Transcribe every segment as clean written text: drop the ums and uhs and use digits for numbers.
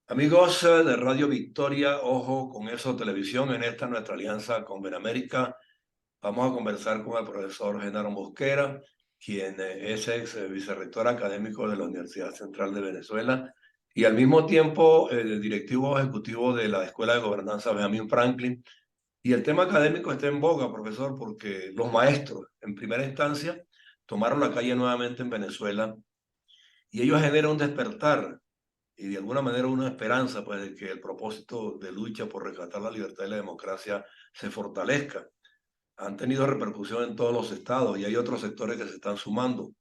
Amigos de Radio Victoria, ojo con eso, televisión, en esta nuestra alianza con Benamérica. Vamos a conversar con el profesor Genaro Mosquera, quien es ex vicerrector académico de la Universidad Central de Venezuela y al mismo tiempo directivo ejecutivo de la Escuela de Gobernanza Benjamin Franklin. Y el tema académico está en boga, profesor, porque los maestros, en primera instancia, tomaron la calle nuevamente en Venezuela y ello genera un despertar y de alguna manera una esperanza pues de que el propósito de lucha por rescatar la libertad y la democracia se fortalezca. Han tenido repercusión en todos los estados y hay otros sectores que se están sumando.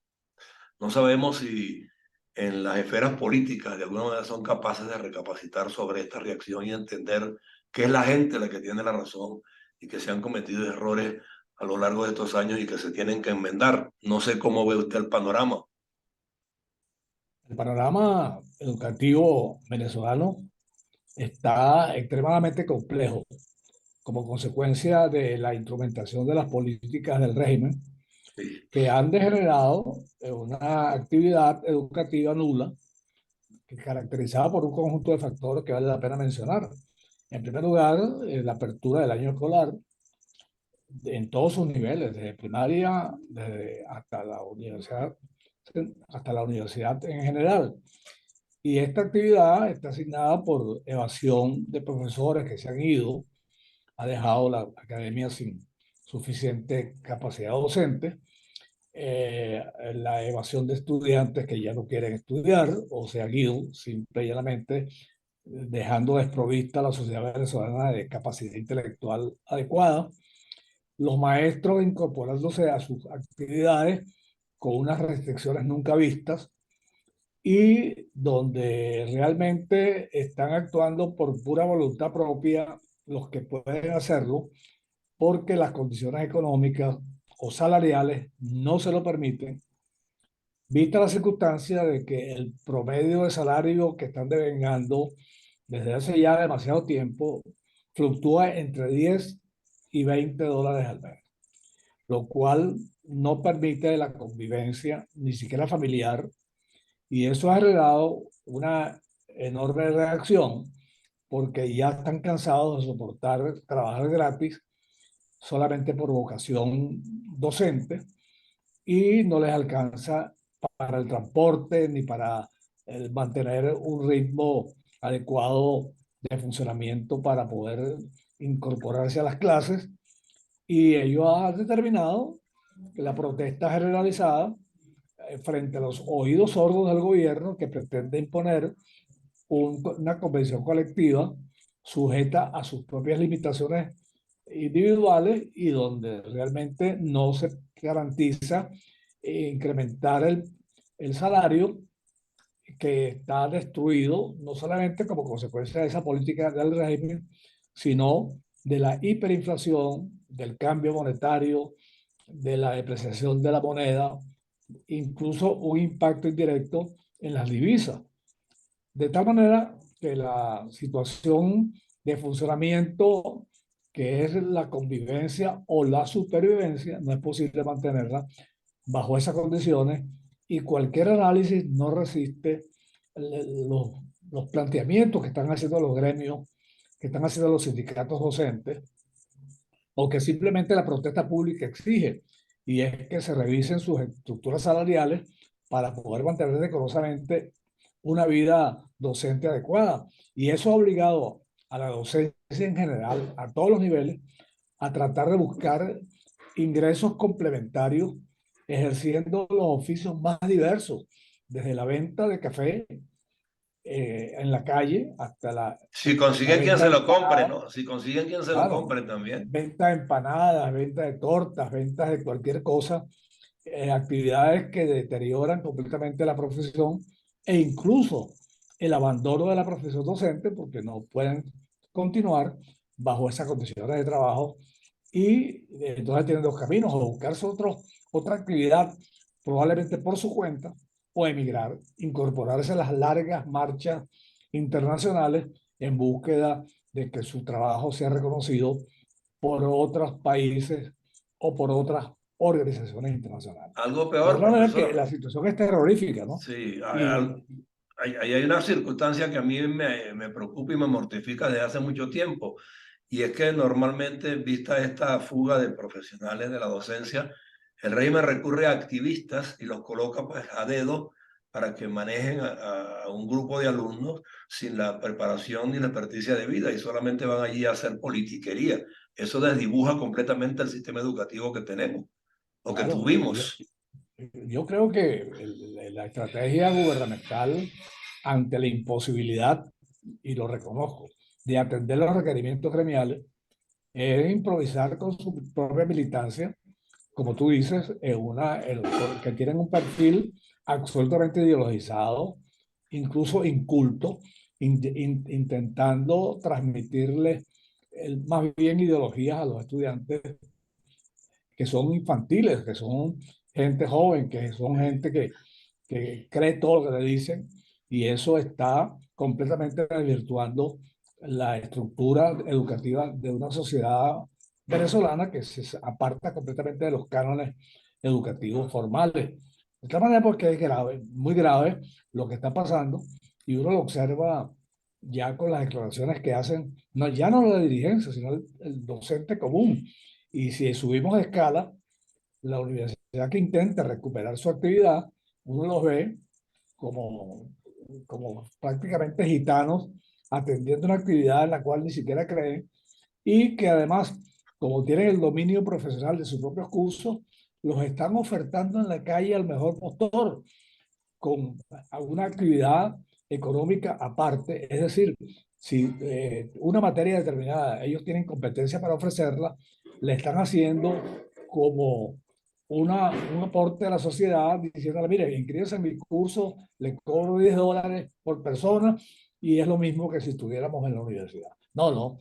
No sabemos si en las esferas políticas de alguna manera son capaces de recapacitar sobre esta reacción y entender que es la gente la que tiene la razón y que se han cometido errores a lo largo de estos años y que se tienen que enmendar. No sé cómo ve usted el panorama. El panorama educativo venezolano está extremadamente complejo como consecuencia de la instrumentación de las políticas del régimen Sí. que han degenerado en una actividad educativa nula que caracterizada por un conjunto de factores que vale la pena mencionar. En primer lugar, la apertura del año escolar en todos sus niveles, desde primaria hasta la universidad en general. Y esta actividad está asignada por evasión de profesores que se han ido, ha dejado la academia sin suficiente capacidad docente, la evasión de estudiantes que ya no quieren estudiar o se han ido simple y llanamente dejando desprovista a la sociedad venezolana de capacidad intelectual adecuada, los maestros incorporándose a sus actividades con unas restricciones nunca vistas y donde realmente están actuando por pura voluntad propia los que pueden hacerlo, porque las condiciones económicas o salariales no se lo permiten, vista la circunstancia de que el promedio de salario que están devengando desde hace ya demasiado tiempo fluctúa entre 10 y $20 al mes, lo cual no permite la convivencia ni siquiera familiar, y eso ha generado una enorme reacción porque ya están cansados de soportar trabajar gratis solamente por vocación docente y no les alcanza para el transporte ni para mantener un ritmo adecuado de funcionamiento para poder incorporarse a las clases. Y ellos han determinado que la protesta generalizada frente a los oídos sordos del gobierno que pretende imponer una convención colectiva sujeta a sus propias limitaciones individuales y donde realmente no se garantiza incrementar el salario que está destruido, no solamente como consecuencia de esa política del régimen, sino de la hiperinflación, del cambio monetario, de la depreciación de la moneda, incluso un impacto indirecto en las divisas. De tal manera que la situación de funcionamiento, que es la convivencia o la supervivencia, no es posible mantenerla bajo esas condiciones y cualquier análisis no resiste los, los planteamientos que están haciendo los gremios, que están haciendo los sindicatos docentes, o que simplemente la protesta pública exige, y es que se revisen sus estructuras salariales para poder mantener decorosamente una vida docente adecuada. Y eso ha obligado a la docencia en general, a todos los niveles, a tratar de buscar ingresos complementarios, ejerciendo los oficios más diversos, desde la venta de café en la calle hasta Si la consiguen quien venta se de lo compre, empanadas. ¿no? Si consiguen quien se lo Claro, compre también. venta de empanadas, venta de tortas, ventas de cualquier cosa, actividades que deterioran completamente la profesión e incluso el abandono de la profesión docente porque no pueden continuar bajo esas condiciones de trabajo y entonces tienen dos caminos: o buscarse otra actividad probablemente por su cuenta o emigrar, incorporarse a las largas marchas internacionales en búsqueda de que su trabajo sea reconocido por otros países o por otras organizaciones internacionales. Algo De peor, otra manera que profesor. la situación es terrorífica, ¿no? Sí, Y hay una circunstancia que a mí me preocupa y me mortifica desde hace mucho tiempo, y es que normalmente, vista esta fuga de profesionales de la docencia, el régimen recurre a activistas y los coloca pues a dedo para que manejen a un grupo de alumnos sin la preparación ni la experticia de vida, y solamente van allí a hacer politiquería. Eso desdibuja completamente el sistema educativo que tenemos o que Claro, tuvimos. yo creo que la estrategia gubernamental ante la imposibilidad, y lo reconozco, de atender los requerimientos gremiales, es improvisar con su propia militancia, como tú dices, que tienen un perfil absolutamente ideologizado, incluso inculto, intentando transmitirle más bien ideologías a los estudiantes que son infantiles, que son gente joven, que son gente que cree todo lo que le dicen, y eso está completamente desvirtuando la estructura educativa de una sociedad venezolana que se aparta completamente de los cánones educativos formales. De esta manera, porque es grave, muy grave lo que está pasando, y uno lo observa ya con las declaraciones que hacen, no, ya no la dirigencia, sino el docente común. Y si subimos de escala, la universidad que intenta recuperar su actividad, uno los ve como, como prácticamente gitanos atendiendo una actividad en la cual ni siquiera creen, y que además, como tienen el dominio profesional de sus propios cursos, los están ofertando en la calle al mejor postor, con alguna actividad económica aparte. Es decir, si una materia determinada ellos tienen competencia para ofrecerla, le están haciendo como un aporte a la sociedad, diciéndole, mire, inscríbase en mi curso, le cobro $10 por persona, y es lo mismo que si estuviéramos en la universidad. No, no,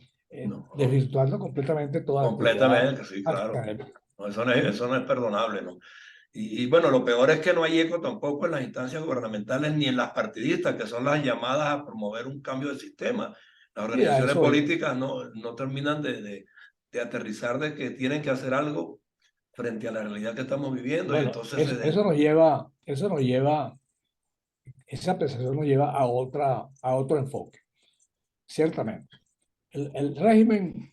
No, desvirtuando completamente toda actividad completamente, sí, claro. académica. No, eso no es perdonable, ¿no? Y bueno, lo peor es que no hay eco tampoco en las instancias gubernamentales ni en las partidistas, que son las llamadas a promover un cambio del sistema. Las Sí, a organizaciones eso iba. políticas no terminan de aterrizar de que tienen que hacer algo frente a la realidad que estamos viviendo, y Bueno, entonces esa apreciación nos lleva a otro enfoque. Ciertamente, el régimen,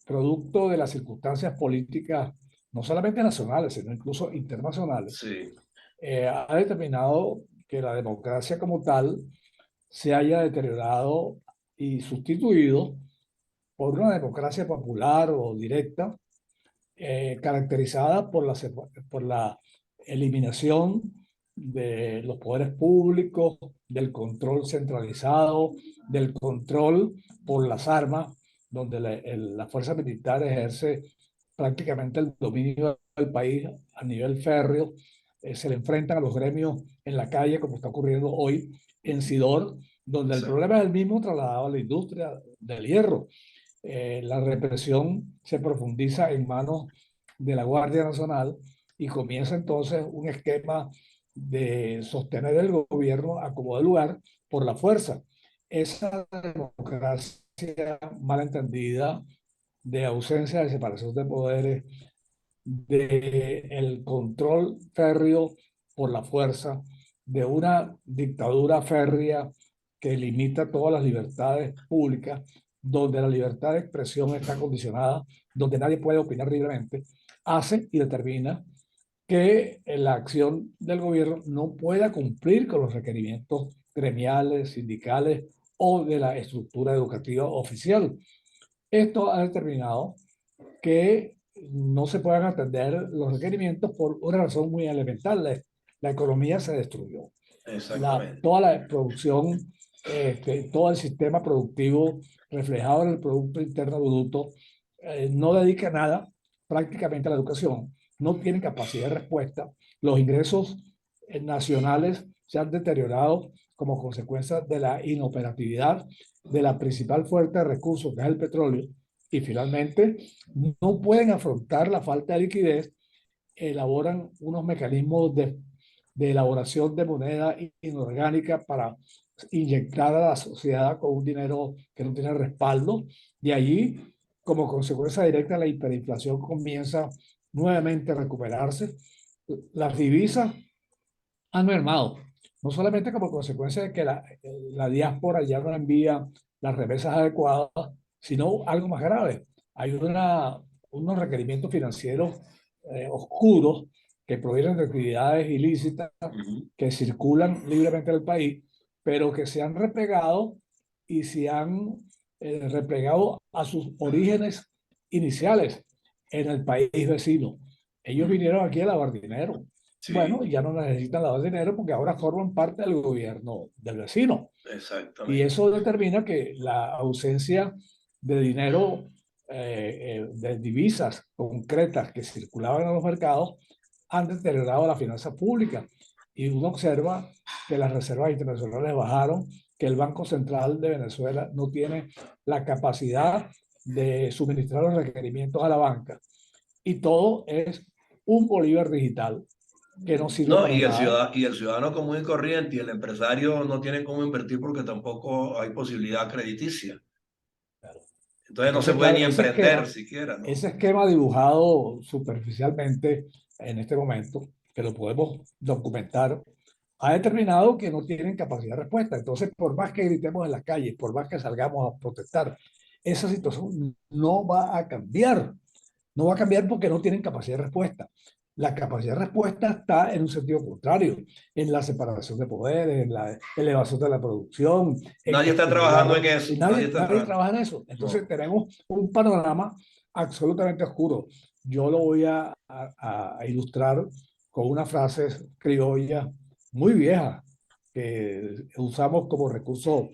producto de las circunstancias políticas, no solamente nacionales, sino incluso internacionales, sí, ha determinado que la democracia como tal se haya deteriorado y sustituido por una democracia popular o directa, caracterizada por la eliminación de los poderes públicos, del control centralizado, del control por las armas, donde la fuerza militar ejerce prácticamente el dominio del país a nivel férreo. Se le enfrentan a los gremios en la calle, como está ocurriendo hoy en Sidor, donde el sí, problema es el mismo trasladado a la industria del hierro. La represión se profundiza en manos de la Guardia Nacional, y comienza entonces un esquema de sostener el gobierno a como de lugar por la fuerza. Esa democracia mal entendida, de ausencia de separación de poderes, de el control férreo por la fuerza, de una dictadura férrea que limita todas las libertades públicas, donde la libertad de expresión está condicionada, donde nadie puede opinar libremente, hace y determina que la acción del gobierno no pueda cumplir con los requerimientos gremiales, sindicales o de la estructura educativa oficial. Esto ha determinado que no se puedan atender los requerimientos por una razón muy elemental. La economía se destruyó. exactamente. Toda la producción, todo el sistema productivo reflejado en el Producto Interno Bruto, no dedica nada prácticamente a la educación. No tiene capacidad de respuesta. Los ingresos nacionales se han deteriorado como consecuencia de la inoperatividad de la principal fuente de recursos, que es el petróleo, y finalmente no pueden afrontar la falta de liquidez. Elaboran unos mecanismos de elaboración de moneda inorgánica para inyectar a la sociedad con un dinero que no tiene respaldo. De allí, como consecuencia directa, la hiperinflación comienza nuevamente a recuperarse. Las divisas han mermado. no solamente como consecuencia de que la diáspora ya no envía las remesas adecuadas, sino algo más grave. Hay unos requerimientos financieros oscuros que provienen de actividades ilícitas Ujú. que circulan libremente en el país, pero que se han replegado y se han replegado a sus orígenes iniciales en el país vecino. Ellos Mm. vinieron aquí a lavar dinero. Bueno, Sí, ya no necesitan lavar dinero porque ahora forman parte del gobierno del vecino. Y exactamente. eso determina que la ausencia de dinero, de divisas concretas que circulaban en los mercados, han deteriorado la finanza pública. Y uno observa que las reservas internacionales bajaron, que el Banco Central de Venezuela no tiene la capacidad de suministrar los requerimientos a la banca. Y todo es un bolívar digital que no sirve No, para nada. y el ciudadano común y corriente y el empresario no tienen cómo invertir porque tampoco hay posibilidad crediticia. Entonces no se Entonces, puede claro, ni emprender siquiera, ¿no? ese esquema dibujado superficialmente en este momento, que lo podemos documentar, ha determinado que no tienen capacidad de respuesta. Entonces, por más que gritemos en las calles, por más que salgamos a protestar, esa situación no va a cambiar. No va a cambiar porque no tienen capacidad de respuesta. La capacidad de respuesta está en un sentido contrario, en la separación de poderes, en la elevación de la producción, en Nadie está trabajando en estimular, eso, y nadie está nadie trabajando. trabaja en eso. No. Entonces tenemos un panorama absolutamente oscuro. Yo lo voy a ilustrar con una frase criolla muy vieja que usamos como recurso,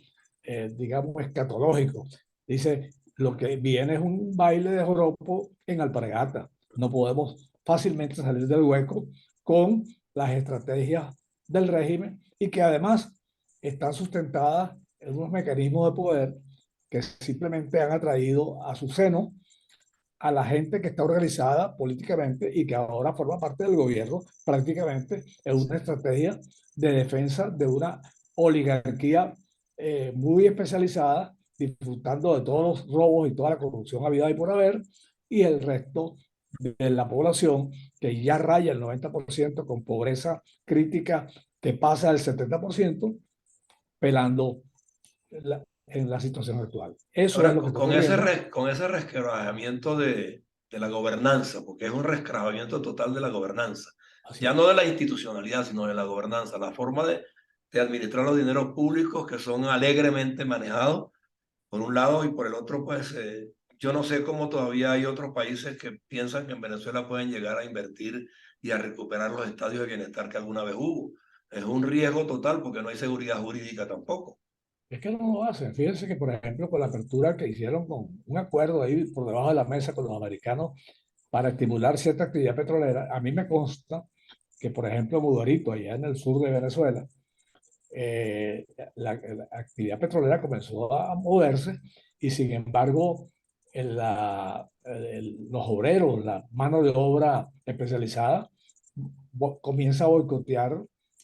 digamos, escatológico. Dice, lo que viene es un baile de joropo en alpargata. No podemos fácilmente salir del hueco con las estrategias del régimen y que además están sustentadas en unos mecanismos de poder que simplemente han atraído a su seno a la gente que está organizada políticamente y que ahora forma parte del gobierno prácticamente en una estrategia de defensa de una oligarquía muy especializada, disfrutando de todos los robos y toda la corrupción habida y por haber, y el resto de la población que ya raya el 90% con pobreza crítica que pasa del 70%, pelando en la situación actual. Eso es Ahora, lo que está ocurriendo. con ese resquebrajamiento de la gobernanza, porque es un resquebrajamiento total de la gobernanza, Así ya no es. de la institucionalidad, sino de la gobernanza, la forma de administrar los dineros públicos que son alegremente manejados, por un lado, y por el otro, pues yo no sé cómo todavía hay otros países que piensan que en Venezuela pueden llegar a invertir y a recuperar los estadios de bienestar que alguna vez hubo. Es un riesgo total porque no hay seguridad jurídica tampoco. Es que no lo hacen. Fíjense que, por ejemplo, con la apertura que hicieron con un acuerdo ahí por debajo de la mesa con los americanos para estimular cierta actividad petrolera, a mí me consta que, por ejemplo, Mudarito, allá en el sur de Venezuela, eh, la actividad petrolera comenzó a moverse y, sin embargo, los obreros, la mano de obra especializada, comienza a boicotear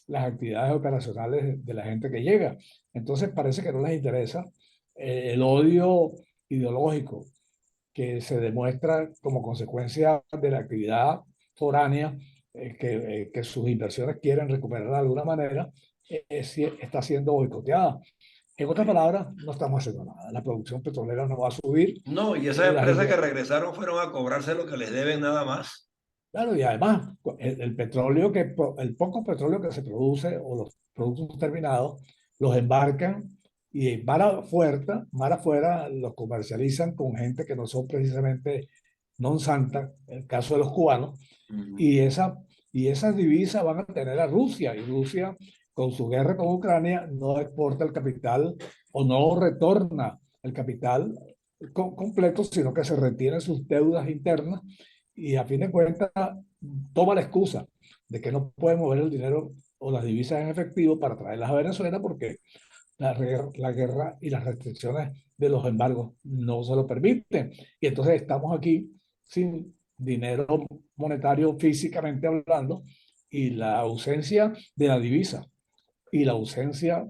las actividades operacionales de la gente que llega. Entonces parece que no les interesa el odio ideológico que se demuestra como consecuencia de la actividad foránea que sus inversiones quieren recuperar de alguna manera, está siendo boicoteada. En otras Sí. palabras, no estamos haciendo nada. La producción petrolera no va a subir. No, y esas Las, empresas que regresaron fueron a cobrarse lo que les deben nada más. Claro, y además, el petróleo el poco petróleo que se produce o los productos terminados, los embarcan y mar afuera los comercializan con gente que no son precisamente non santa, el caso de los cubanos, Ujú. y, y esas divisas van a tener a Rusia, y Rusia con su guerra con Ucrania no exporta el capital o no retorna el capital completo, sino que se retiene sus deudas internas y a fin de cuentas toma la excusa de que no puede mover el dinero o las divisas en efectivo para traerlas a Venezuela porque la guerra y las restricciones de los embargos no se lo permiten. Y entonces estamos aquí sin dinero monetario físicamente hablando y la ausencia de la divisa y la ausencia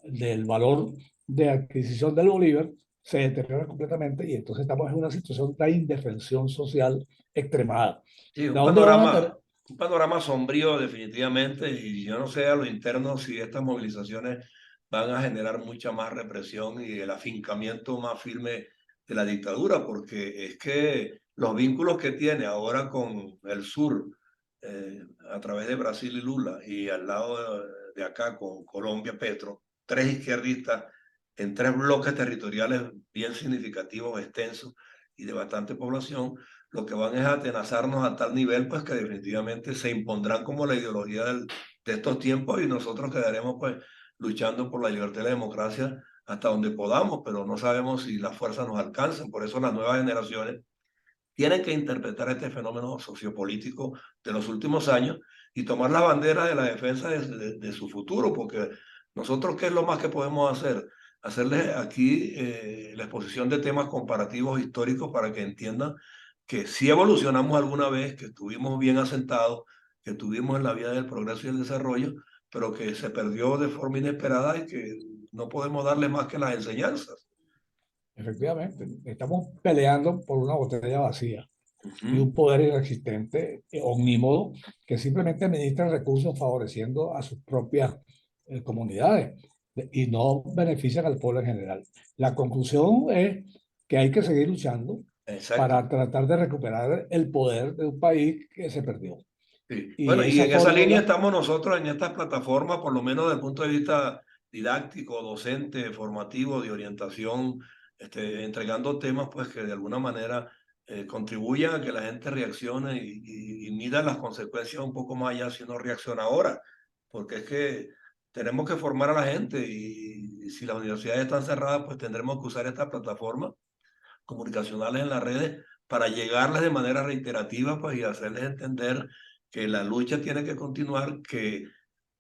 del valor de adquisición del bolívar se deteriora completamente y entonces estamos en una situación de indefensión social extremada. Sí, ¿De dónde van a tener? Un panorama sombrío definitivamente, y yo no sé a lo interno si estas movilizaciones van a generar mucha más represión y el afincamiento más firme de la dictadura, porque es que los vínculos que tiene ahora con el sur, a través de Brasil y Lula, y al lado de acá con Colombia, Petro, tres izquierdistas en tres bloques territoriales bien significativos, extensos y de bastante población, lo que van es a atenazarnos a tal nivel, pues que definitivamente se impondrán como la ideología de estos tiempos y nosotros quedaremos pues luchando por la libertad y la democracia hasta donde podamos, pero no sabemos si las fuerzas nos alcanzan. Por eso las nuevas generaciones tienen que interpretar este fenómeno sociopolítico de los últimos años y tomar la bandera de la defensa de su futuro, porque nosotros, ¿qué es lo más que podemos hacer? Hacerles aquí la exposición de temas comparativos históricos para que entiendan que sí evolucionamos alguna vez, que estuvimos bien asentados, que estuvimos en la vía del progreso y el desarrollo, pero que se perdió de forma inesperada y que no podemos darle más que las enseñanzas. Efectivamente, estamos peleando por una botella vacía y Ujú. un poder inexistente, omnímodo, que simplemente administra recursos favoreciendo a sus propias comunidades y no benefician al pueblo en general. La conclusión es que hay que seguir luchando Exacto. para tratar de recuperar el poder de un país que se perdió. Sí. Y Bueno, y esa en esa línea fórmula, estamos nosotros en estas plataformas, por lo menos desde el punto de vista didáctico, docente, formativo, de orientación, entregando temas pues que de alguna manera contribuyan a que la gente reaccione y mida las consecuencias un poco más allá si uno reacciona ahora, porque es que tenemos que formar a la gente y si las universidades están cerradas, pues tendremos que usar estas plataformas comunicacionales en las redes para llegarles de manera reiterativa pues, y hacerles entender que la lucha tiene que continuar, que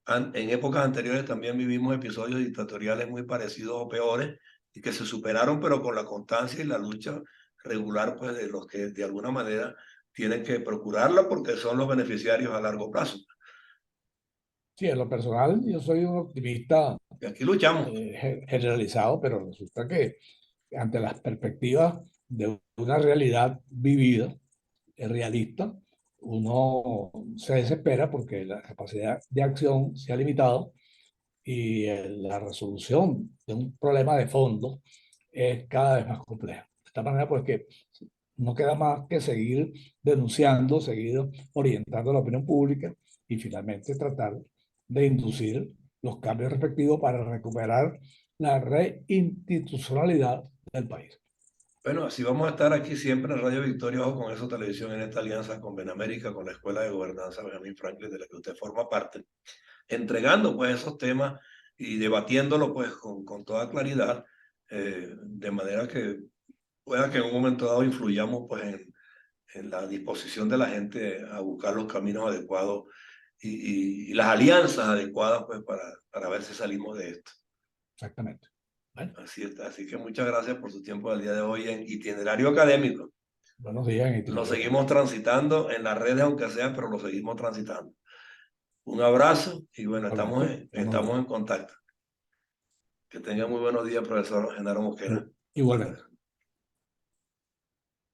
en épocas anteriores también vivimos episodios dictatoriales muy parecidos o peores y que se superaron, pero con la constancia y la lucha regular pues, de los que de alguna manera tienen que procurarla porque son los beneficiarios a largo plazo. sí, en lo personal, yo soy un optimista Y aquí luchamos. generalizado, pero resulta que ante las perspectivas de una realidad vivida, realista, uno se desespera porque la capacidad de acción se ha limitado y la resolución de un problema de fondo es cada vez más compleja. De esta manera, pues que no queda más que seguir denunciando, seguir orientando a la opinión pública y finalmente tratar de inducir los cambios respectivos para recuperar la reinstitucionalidad del país. Bueno, así vamos a estar aquí siempre en Radio Victoria o con eso Televisión en esta alianza con Benamérica, con la Escuela de Gobernanza Benjamín Franklin, de la que usted forma parte, entregando pues esos temas y debatiéndolo pues con toda claridad, de manera que pueda que en un momento dado influyamos pues en la disposición de la gente a buscar los caminos adecuados y las alianzas adecuadas pues para ver si salimos de esto. Exactamente. Bueno, Así está. Así que muchas gracias por su tiempo del día de hoy en Itinerario Académico. buenos días en Lo Itinerario seguimos Académico. transitando en las redes, aunque sea, pero lo seguimos transitando. Un abrazo y bueno, Igualmente, buenos días. estamos en contacto. Que tenga muy buenos días, profesor Genaro Mosquera. Igualmente.